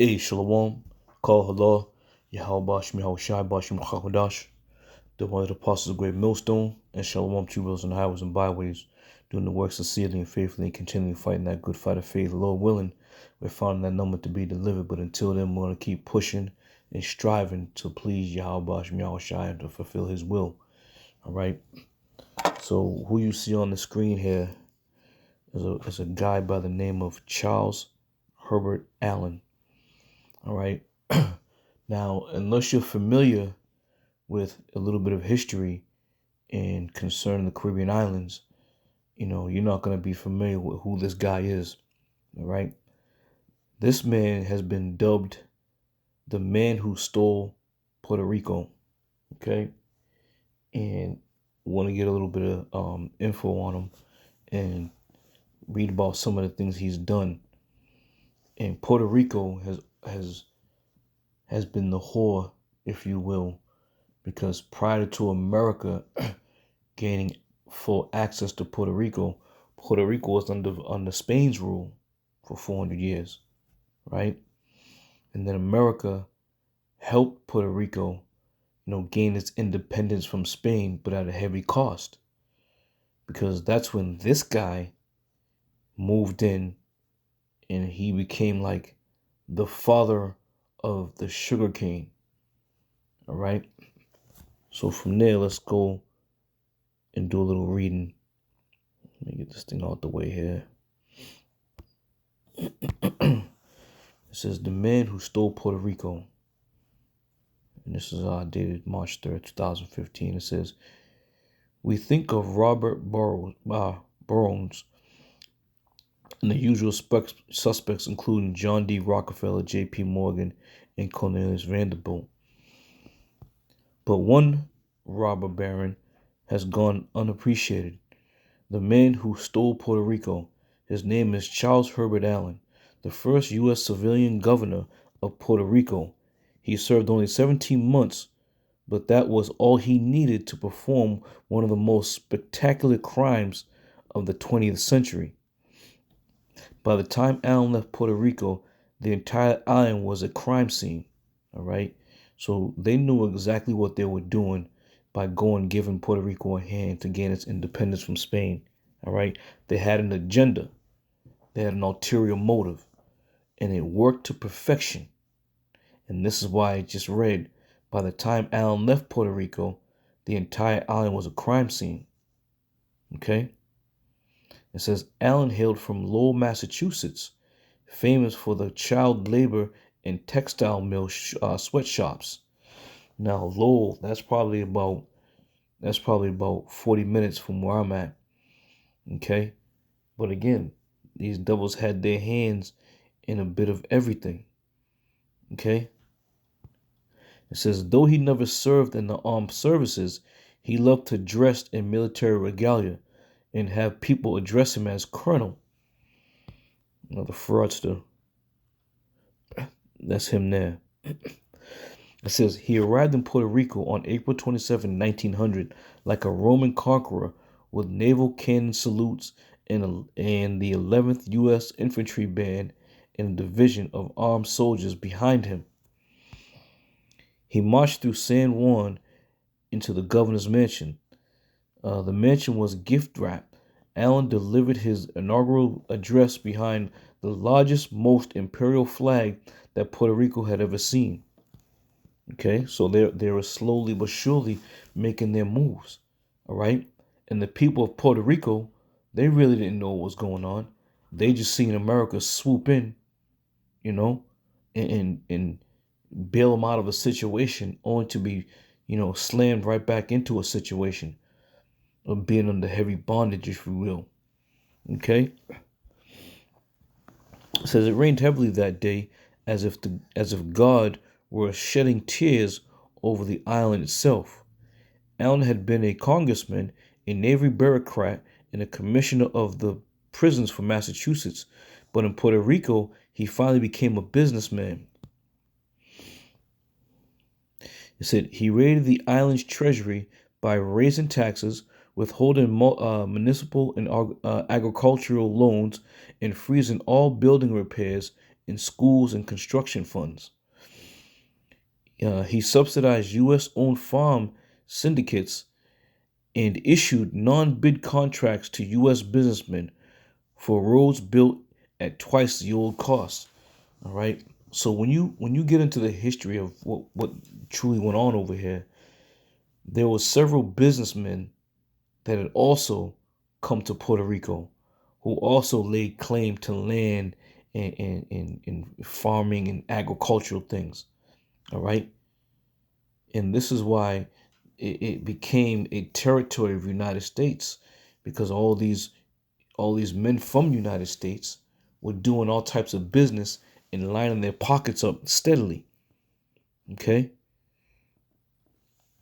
Hey, Shalom, Kal Halal, Yahweh Shmi Shai Bashim Chakadash, the one of the apostles of great millstone, and Shalom to those on the highways and byways, doing the work sincerely and faithfully and continually fighting that good fight of faith. Lord willing, we're finding that number to be delivered, but until then, we're going to keep pushing and striving to please Yahweh Shmi Shai and to fulfill his will. All right? So, who you see on the screen here is a guy by the name of Charles Herbert Allen. All right. Now, unless you're familiar with a little bit of history and concerning the Caribbean islands, you're not going to be familiar with who this guy is. All right. This man has been dubbed the man who stole Puerto Rico. Okay. And want to get a little bit of info on him and read about some of the things he's done. And Puerto Rico has been the whore, if you will, because prior to America gaining full access to Puerto Rico was under Spain's rule for 400 years, right? And then America helped Puerto Rico, gain its independence from Spain, but at a heavy cost, because that's when this guy moved in and he became like the father of the sugarcane. All right. So from there, let's go and do a little reading. Let me get this thing out the way here. It says, the man who stole Puerto Rico. And this is dated March 3rd, 2015. It says, we think of Robert Burroughs and the usual suspects, including John D. Rockefeller, J.P. Morgan, and Cornelius Vanderbilt. But one robber baron has gone unappreciated. The man who stole Puerto Rico. His name is Charles Herbert Allen, the first U.S. civilian governor of Puerto Rico. He served only 17 months, but that was all he needed to perform one of the most spectacular crimes of the 20th century. By the time Allen left Puerto Rico, the entire island was a crime scene. All right. So they knew exactly what they were doing by giving Puerto Rico a hand to gain its independence from Spain. All right. They had an agenda. They had an ulterior motive, and it worked to perfection. And this is why I just read, by the time Allen left Puerto Rico, the entire island was a crime scene. Okay. It says Allen hailed from Lowell, Massachusetts, famous for the child labor and textile mill sweatshops. Now Lowell, that's probably about 40 minutes from where I'm at. Okay, but again, these devils had their hands in a bit of everything. Okay. It says, though he never served in the armed services, he loved to dress in military regalia and have people address him as Colonel. Another fraudster. That's him there. It says, he arrived in Puerto Rico on April 27, 1900, like a Roman conqueror, with naval cannon salutes and the 11th U.S. Infantry Band and a division of armed soldiers behind him. He marched through San Juan into the governor's mansion. The mansion was gift-wrapped. Allen delivered his inaugural address behind the largest, most imperial flag that Puerto Rico had ever seen. Okay, so they were slowly but surely making their moves. All right, and the people of Puerto Rico, they really didn't know what was going on. They just seen America swoop in, and bail them out of a situation, only to be, slammed right back into a situation of being under heavy bondage, if you will. Okay. It says it rained heavily that day, as if God were shedding tears over the island itself. Allen had been a congressman, a Navy bureaucrat, and a commissioner of the prisons for Massachusetts, but in Puerto Rico, he finally became a businessman. It said he raided the island's treasury by raising taxes, withholding municipal and agricultural loans, and freezing all building repairs in schools and construction funds. He subsidized U.S. owned farm syndicates and issued non bid contracts to U.S. businessmen for roads built at twice the old cost. All right. So when you get into the history of what truly went on over here, there were several businessmen that had also come to Puerto Rico who also laid claim to land and farming and agricultural things. All right. And this is why it became a territory of the United States, because all these men from the United States were doing all types of business and lining their pockets up steadily. Okay?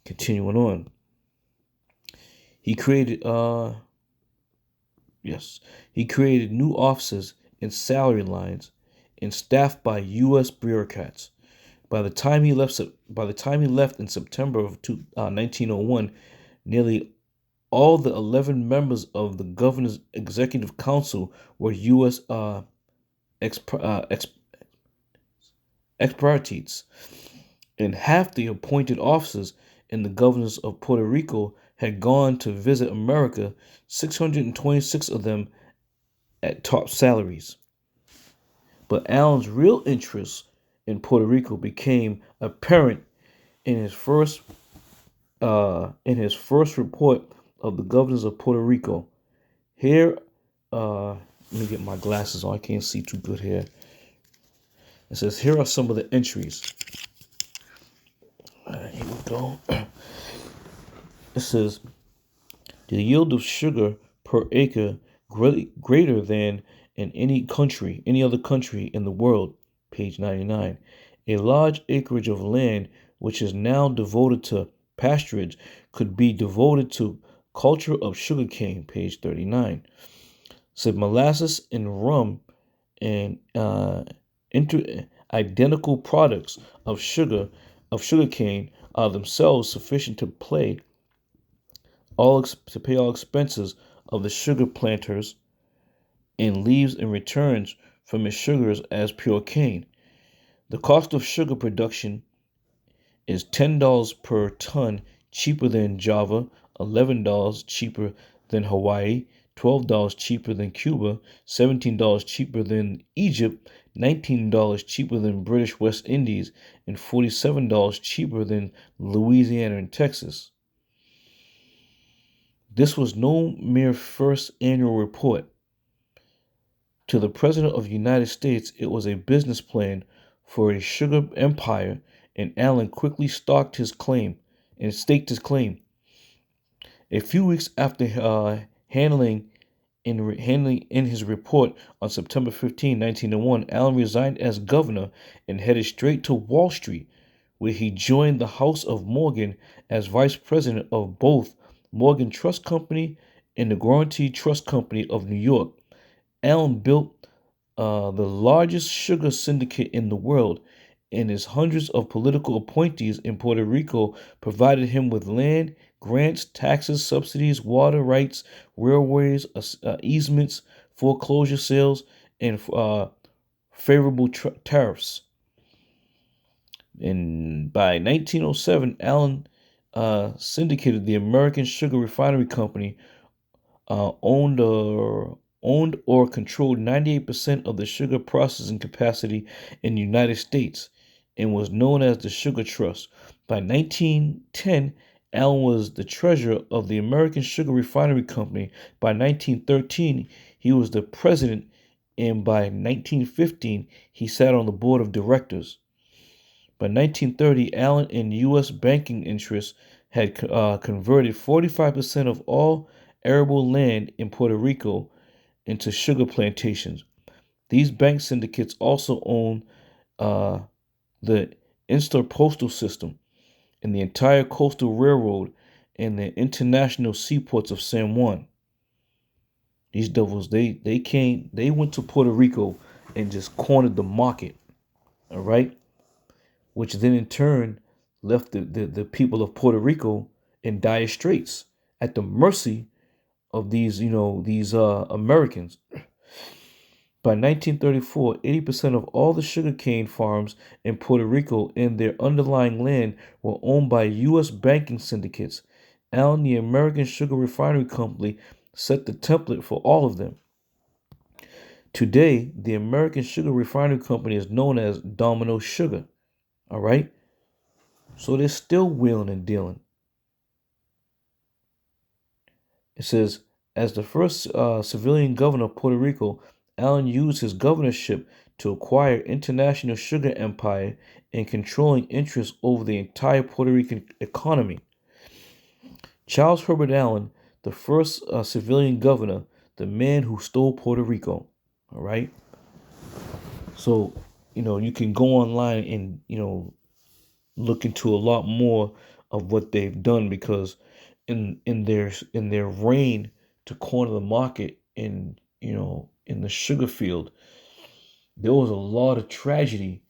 Continuing on. He created he created new offices and salary lines and staffed by US bureaucrats. By the time he left in September of 1901, nearly all the 11 members of the governor's executive council were U.S. Expatriates, and half the appointed officers in the governors of Puerto Rico had gone to visit America, 626 of them at top salaries. But Allen's real interest in Puerto Rico became apparent in his first report of the governors of Puerto Rico. Here, let me get my glasses on. I can't see too good here. It says, here are some of the entries. Here we go. It says, the yield of sugar per acre greater than in any other country in the world, page 99. A large acreage of land which is now devoted to pasturage could be devoted to culture of sugarcane, page 39. Said molasses and rum and identical products of sugarcane are themselves sufficient to pay all expenses of the sugar planters, and leaves and returns from its sugars as pure cane. The cost of sugar production is $10 per ton cheaper than Java, $11 cheaper than Hawaii, $12 cheaper than Cuba, $17 cheaper than Egypt, $19 cheaper than British West Indies, and $47 cheaper than Louisiana and Texas. This was no mere first annual report. To the President of the United States, it was a business plan for a sugar empire, and Allen quickly staked his claim. A few weeks after handling in his report on September 15, 1901, Allen resigned as governor and headed straight to Wall Street, where he joined the House of Morgan as vice president of both Morgan Trust Company and the Guaranty Trust Company of New York. Allen built the largest sugar syndicate in the world, and his hundreds of political appointees in Puerto Rico provided him with land, grants, taxes, subsidies, water rights, railways, easements, foreclosure sales, and favorable tariffs. And by 1907, Allen syndicated the American Sugar Refinery Company, owned or controlled 98% of the sugar processing capacity in the United States, and was known as the Sugar Trust. By 1910, Allen was the treasurer of the American Sugar Refinery Company. By 1913, he was the president, and by 1915, he sat on the board of directors. By 1930, Allen and U.S. banking interests had converted 45% of all arable land in Puerto Rico into sugar plantations. These bank syndicates also own the Insular Postal System and the entire coastal railroad and the international seaports of San Juan. These devils, they went to Puerto Rico and just cornered the market, all right? Which then in turn left the people of Puerto Rico in dire straits at the mercy of these Americans. By 1934, 80% of all the sugarcane farms in Puerto Rico and their underlying land were owned by U.S. banking syndicates. Allen, the American Sugar Refinery Company, set the template for all of them. Today, the American Sugar Refinery Company is known as Domino Sugar. All right? So they're still wheeling and dealing. It says, as the first civilian governor of Puerto Rico, Allen used his governorship to acquire international sugar empire and controlling interests over the entire Puerto Rican economy. Charles Herbert Allen, the first civilian governor, the man who stole Puerto Rico. All right. So, you can go online and, look into a lot more of what they've done, because in their reign to corner the market in the sugar field, there was a lot of tragedy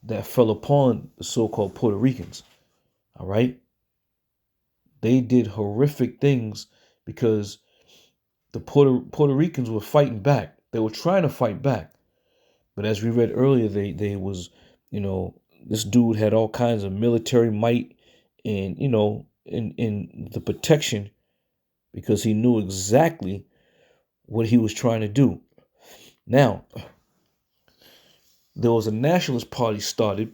that fell upon the so-called Puerto Ricans. All right, they did horrific things because the Puerto Ricans were fighting back. They were trying to fight back, but as we read earlier, they was this dude had all kinds of military might and in the protection, because he knew exactly what he was trying to do. Now, there was a nationalist party started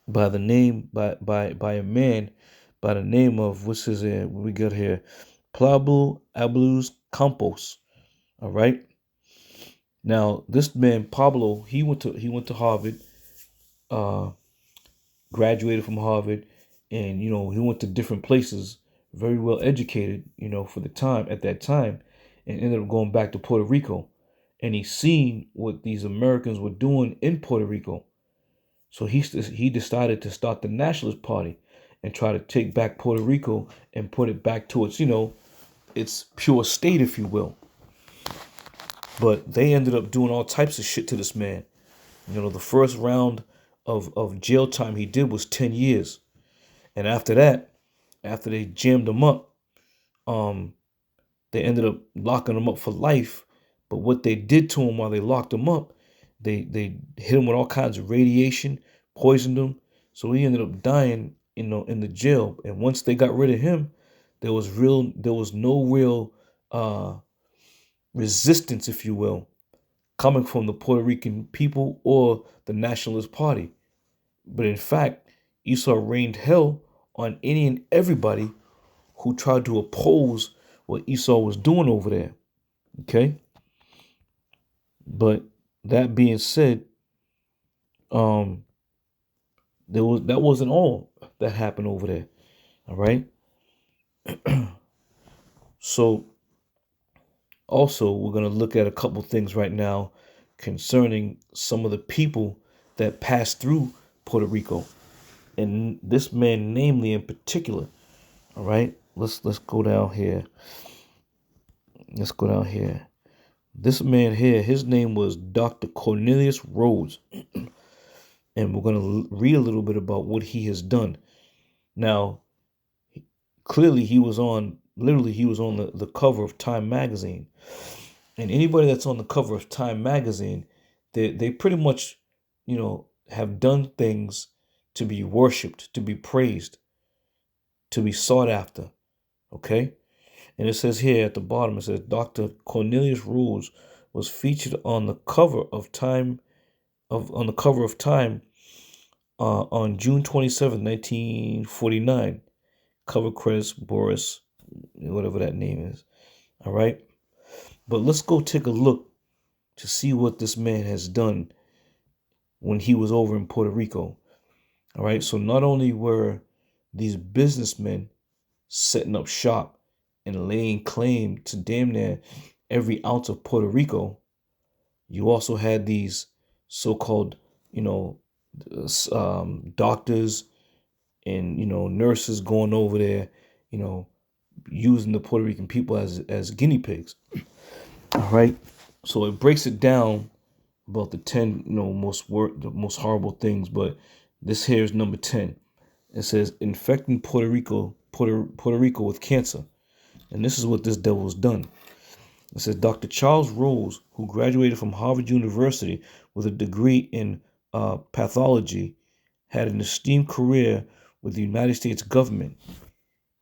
by the name by a man by the name of, what's his name? What we got here? Pablo Abluz Campos. All right. Now, this man Pablo, he went to Harvard, uh, graduated from Harvard, and he went to different places, very well educated, for the time at that time, and ended up going back to Puerto Rico, and he seen what these Americans were doing in Puerto Rico. So he decided to start the Nationalist Party and try to take back Puerto Rico and put it back to its pure state, if you will. But they ended up doing all types of shit to this man. The first round of jail time he did was 10 years. And after that, after they jammed him up, they ended up locking him up for life. But what they did to him while they locked him up, they hit him with all kinds of radiation, poisoned him. So he ended up dying, in the jail. And once they got rid of him, there was no real resistance, if you will, coming from the Puerto Rican people or the Nationalist Party. But in fact, Esau rained hell on any and everybody who tried to oppose what Esau was doing over there. Okay? But that being said, that wasn't all that happened over there. All right. So also, we're going to look at a couple things right now concerning some of the people that passed through Puerto Rico, and this man namely in particular. All right, let's go down here. Let's go down here. This man here, his name was Dr. Cornelius Rhodes, and we're going to read a little bit about what he has done. Now, clearly he was on the cover of Time magazine. And anybody that's on the cover of Time magazine, they pretty much, have done things to be worshipped, to be praised, to be sought after. Okay? And it says here at the bottom, it says Dr. Cornelius Rhodes was featured on the cover of Time on June 27, 1949. Cover credits Boris, whatever that name is. All right? But let's go take a look to see what this man has done when he was over in Puerto Rico. All right. So not only were these businessmen setting up shop and laying claim to damn near every ounce of Puerto Rico, you also had these so-called, doctors and, nurses going over there, using the Puerto Rican people as guinea pigs. All right. So it breaks it down about the 10, the most horrible things, but this here is number 10. It says infecting Puerto Rico with cancer. And this is what this devil's done. It says Dr. Charles Rose, who graduated from Harvard University with a degree in pathology, had an esteemed career with the United States government.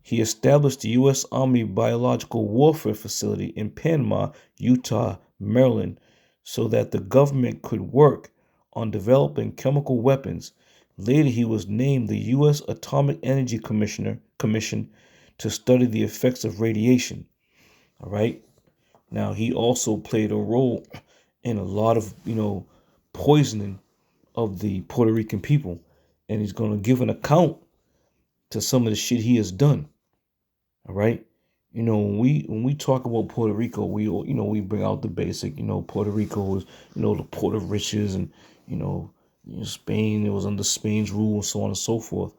He established the U.S. Army Biological Warfare Facility in Panama, Utah, Maryland, so that the government could work on developing chemical weapons. Later, he was named the U.S. Atomic Energy Commission to study the effects of radiation. All right. Now, he also played a role in a lot of, poisoning of the Puerto Rican people. And he's going to give an account to some of the shit he has done. All right. When we talk about Puerto Rico, we bring out the basic. Puerto Rico is the port of riches, and Spain. It was under Spain's rule, and so on and so forth.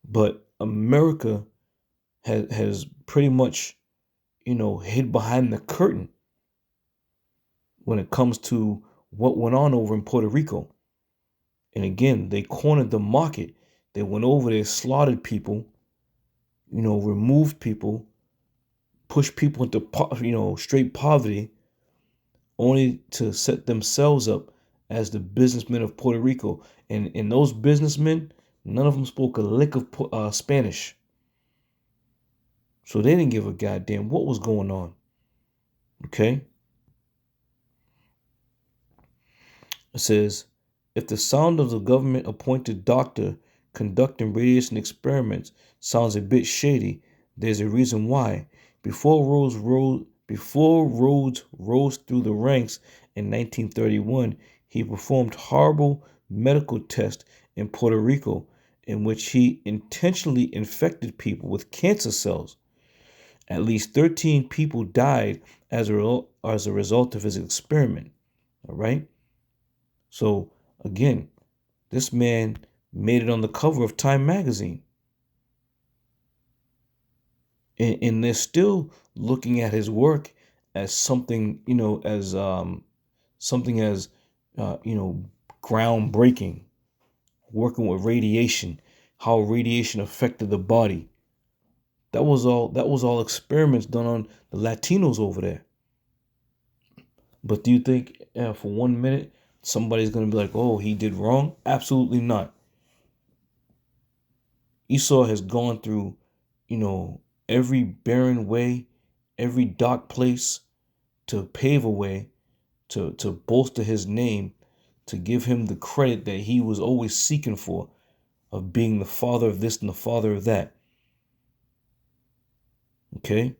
But America has pretty much hid behind the curtain when it comes to what went on over in Puerto Rico. And again, they cornered the market. They went over there, slaughtered people, removed people, pushed people into straight poverty, only to set themselves up as the businessmen of Puerto Rico. And those businessmen, none of them spoke a lick of Spanish. So they didn't give a goddamn what was going on. Okay? It says, if the sound of the government appointed doctor conducting radiation experiments sounds a bit shady, there's a reason why. Before Rhodes rose through the ranks in 1931, he performed horrible medical tests in Puerto Rico in which he intentionally infected people with cancer cells. At least 13 people died as a result of his experiment. All right? So, again, this man made it on the cover of Time magazine. And they're still looking at his work as something, as something as, groundbreaking, working with radiation, how radiation affected the body. That was all experiments done on the Latinos over there. But do you think for 1 minute somebody's going to be like, oh, he did wrong? Absolutely not. Esau has gone through, every barren way, every dark place to pave a way, to bolster his name, to give him the credit that he was always seeking for, of being the father of this and the father of that. Okay?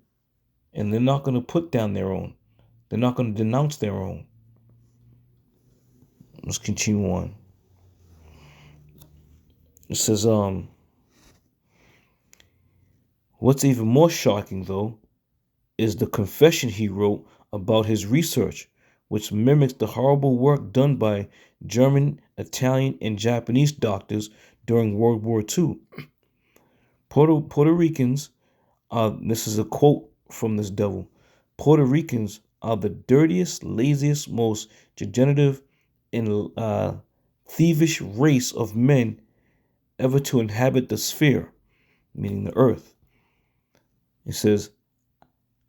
And they're not going to put down their own. They're not going to denounce their own. Let's continue on. It says, what's even more shocking, though, is the confession he wrote about his research, which mimics the horrible work done by German, Italian, and Japanese doctors during World War II. Puerto Ricans this is a quote from this devil, Puerto Ricans are the dirtiest, laziest, most degenerative, and thievish race of men ever to inhabit the sphere, meaning the earth. It says,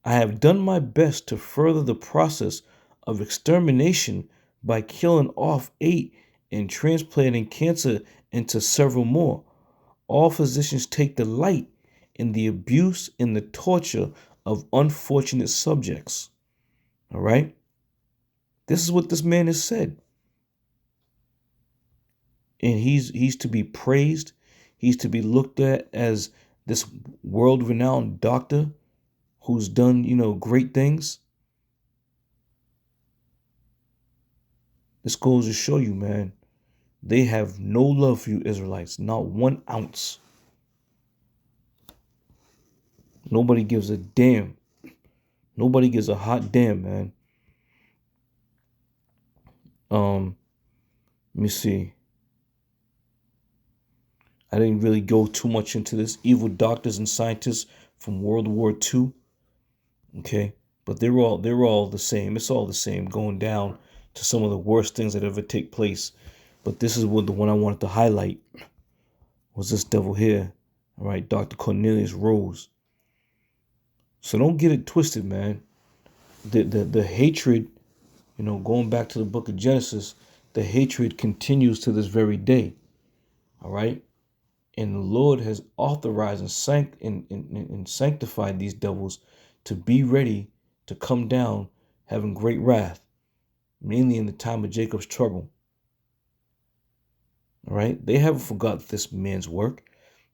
I have done my best to further the process of extermination by killing off 8 and transplanting cancer into several more. All physicians take delight in the abuse and the torture of unfortunate subjects. All right? This is what this man has said. And he's to be praised. He's to be looked at as this world-renowned doctor who's done, great things. This goes to show you, man, they have no love for you Israelites, not 1 ounce. Nobody gives a damn. Nobody gives a hot damn, man. Let me see. I didn't really go too much into this. Evil doctors and scientists from World War II. Okay, but they're all the same. It's all the same, going down to some of the worst things that ever take place. But this is what the one I wanted to highlight was this devil here. All right, Dr. Cornelius Rose. So don't get it twisted, man. the hatred, going back to the book of Genesis, the hatred continues to this very day. All right. And the Lord has authorized and sanctified these devils to be ready to come down, having great wrath, mainly in the time of Jacob's trouble. All right. They haven't forgot this man's work.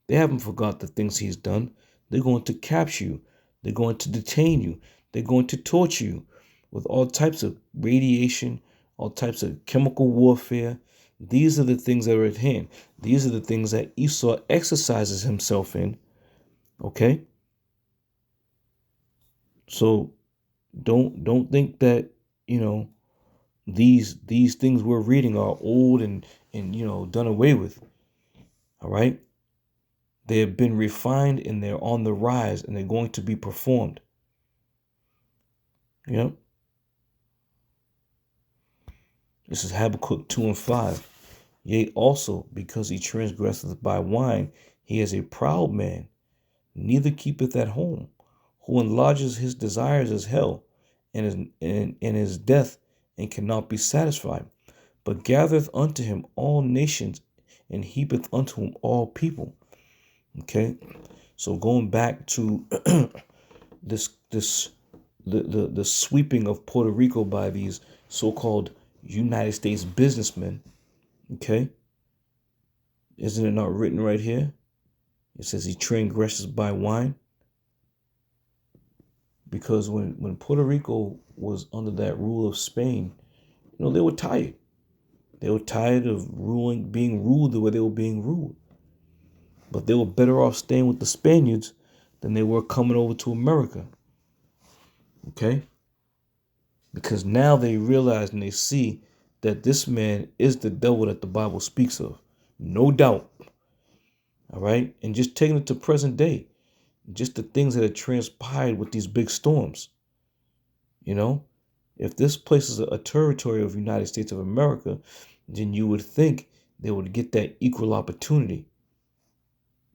They haven't forgot the things he's done. They're going to capture you. They're going to detain you. They're going to torture you with all types of radiation, all types of chemical warfare. These are the things that are at hand. These are the things that Esau exercises himself in. Okay? So don't think that, these things we're reading are old and done away with. All right? They have been refined and they're on the rise and they're going to be performed. Yep. This is Habakkuk 2 and 5. Yea, also, because he transgresseth by wine, he is a proud man, neither keepeth at home, who enlarges his desires as hell, and is death, and cannot be satisfied, but gathereth unto him all nations, and heapeth unto him all people. Okay, so going back to the sweeping of Puerto Rico by these so-called United States businessmen. Okay, isn't it not written right here? It says he transgresses by wine. Because when Puerto Rico was under that rule of Spain, they were tired. They were tired of being ruled the way they were being ruled. But they were better off staying with the Spaniards than they were coming over to America. Okay? Because now they realize and they see that this man is the devil that the Bible speaks of. No doubt. All right? And just taking it to present day, just the things that have transpired with these big storms. If this place is a territory of the United States of America, then you would think they would get that equal opportunity.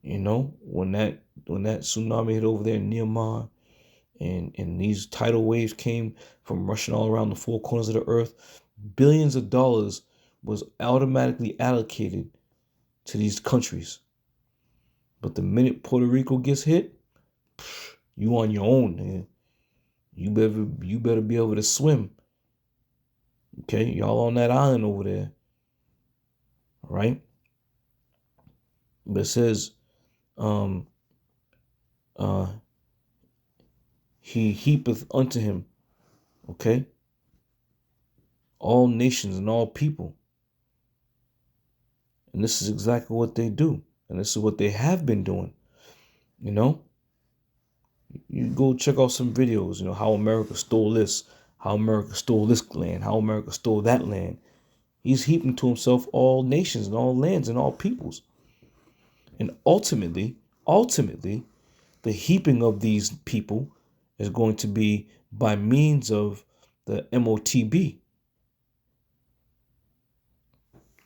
When that tsunami hit over there in Myanmar, and these tidal waves came from rushing all around the four corners of the earth, billions of dollars was automatically allocated to these countries. But the minute Puerto Rico gets hit, you on your own, man. You better be able to swim. Okay, y'all on that island over there. All right. But it says, he heapeth unto him, okay, all nations and all people. And this is exactly what they do. And this is what they have been doing. You go check out some videos, how America stole this, how America stole this land, how America stole that land. He's heaping to himself all nations and all lands and all peoples. And ultimately, the heaping of these people is going to be by means of the MOTB.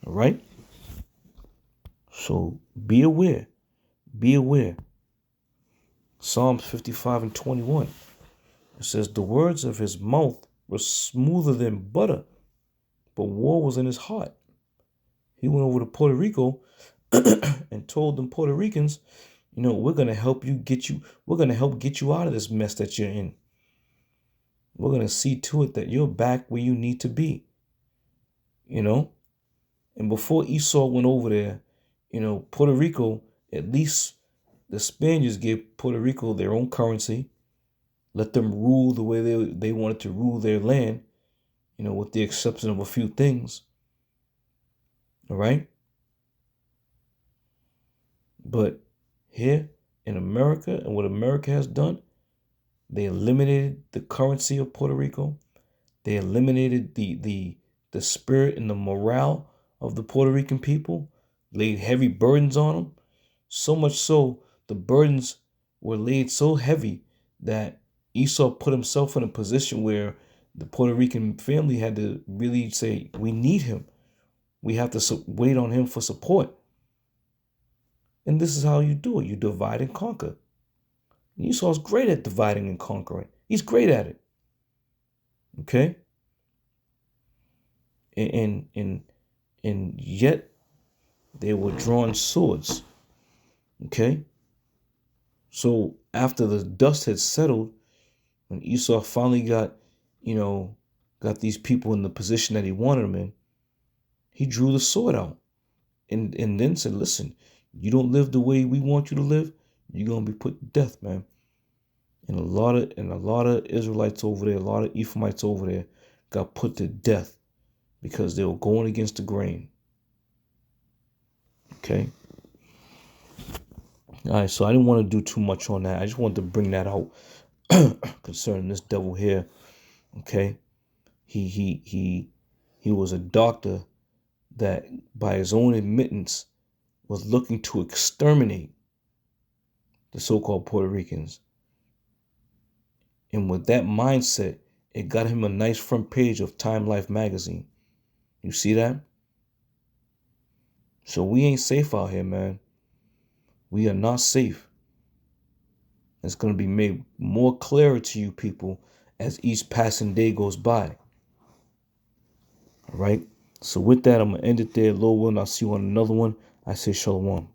All right? So be aware. Be aware. Psalms 55 and 21. It says, the words of his mouth were smoother than butter, but war was in his heart. He went over to Puerto Rico and told them Puerto Ricans, we're going to help get you out of this mess that you're in. We're going to see to it that you're back where you need to be. And before Esau went over there, Puerto Rico, at least the Spaniards gave Puerto Rico their own currency, let them rule the way they wanted to rule their land, with the exception of a few things. All right? But here in America, and what America has done, they eliminated the currency of Puerto Rico. They eliminated the spirit and the morale of the Puerto Rican people, laid heavy burdens on them. So much so, the burdens were laid so heavy that Esau put himself in a position where the Puerto Rican family had to really say, we need him. We have to wait on him for support. And this is how you do it. You divide and conquer. And Esau's great at dividing and conquering. He's great at it. Okay? And yet they were drawing swords. Okay? So after the dust had settled, when Esau finally got these people in the position that he wanted them in, he drew the sword out and then said, listen, you don't live the way we want you to live, you're gonna be put to death, man. And a lot of Israelites over there, a lot of Ephraimites over there got put to death because they were going against the grain. Okay. All right, so I didn't want to do too much on that. I just wanted to bring that out concerning this devil here. Okay. He was a doctor that by his own admittance was looking to exterminate the so-called Puerto Ricans. And with that mindset, it got him a nice front page of Time Life magazine. You see that? So we ain't safe out here, man. We are not safe. It's going to be made more clearer to you people as each passing day goes by. All right? So with that, I'm going to end it there. Lord willing, I'll see you on another one. I say shalom.